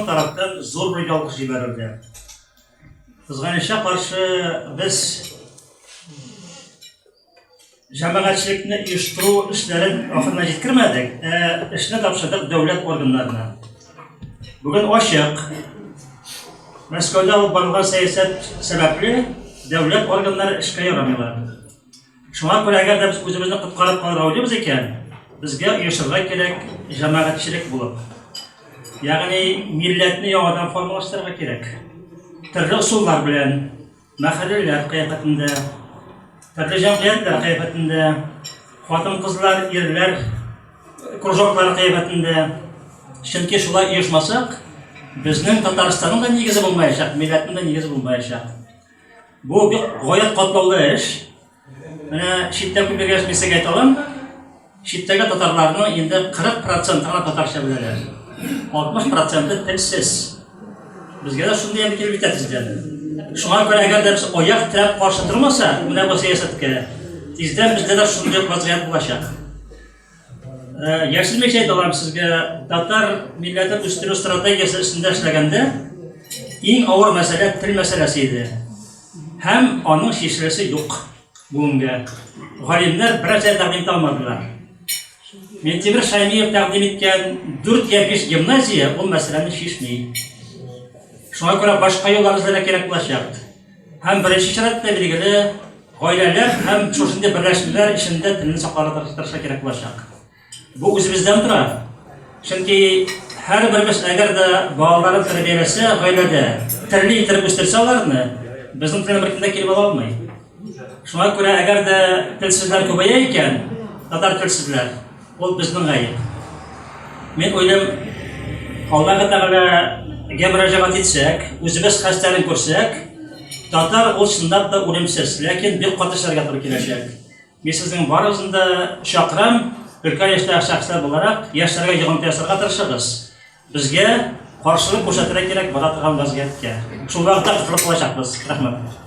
taraftan zor bir yalqış jiberildi. Kızganışa karşı biz cemaatçilikni uyushtiruv ishlarini oxiriga yetkirmadik. Ishni topshirdik davlat organlariga. Bugun ochiq Moskvada olib borilgan siyosat sababli davlat organlari ishga yaramaylar. Shunga ko'ra agarda biz o'zimizni qutqarib qolib olamiz ekan, bizga uyushtirgan kerak jamoatchilik bo'lib. Ya'ni millatni yonidan formalashtirishga kerak. Turli usullar bilan mahallalar qiyofatida, turli jamiyatlar qiyofatida, xotin-qizlar, erlar krujoklar qiyofatida, chunki shular uyushmasak, bizning Tataristonning da negizi bo'lmayacak, millatning da negizi bo'lmayacak. Bu bir g'oyat qatlovli ish. Mana Shitda ko'paygan misaga aytaman. Shitdagi tatarlarning endi 40% tatarcha biladi. 60% tilsiz. Bizga da shunday ham kelib yetadi. Shunga ko'ra agarda biz oyoq tirab qarshi turmasa, bunda bu siyosatga tezdan bizda da shunday vaziyat bo'lacak. Yashilmay aytaman sizga, Tatar millati o'stirish strategiyasi ustida ishlaganda eng og'ir masala til masalasi edi. Ham onun shishirasi yo'q. Bunga g'olimlar bir joyda taqdim qilmadilar. Mentemir Shaymiyev taqdim etgan 4 ya 5 gimnaziya bu masalani shishmaydi. Shunga ko'ra boshqa yo'llar izlashga kerak bo'lacak. Ham birinchi sharoitda belgili oilalar ham shunday birlashmalar ishida tilni saqlashga kerak bo'lacak. Bu o'zimizdan turadi. Chunki har birimiz agarda bolalarni tarbiyalasa, oilada tilni yetirib o'stirsa ularni bizning tilimiz kelib olmaydi. Shunga ko'ra agarda tilsizlar ko'payar ekan, tatar tilsizlar, bu bizning ayb. Men o'ylam Allohga taologa murojaat etsak, o'zimiz xastalikni ko'rsak, tatar u shundaq da o'limsiz, lekin bir qatishlarga to'g'ri kelajak. Men sizning boringizda chaqram, ulkan yoshlar shaxslar bo'larak yoshlarga yig'im tayyorlashga tirishamiz. Bizga qarshilik ko'rsatishga kerak bo'ladigan vaziyatga. Shu vaqtda qilib qo'yacakmiz. Rahmat.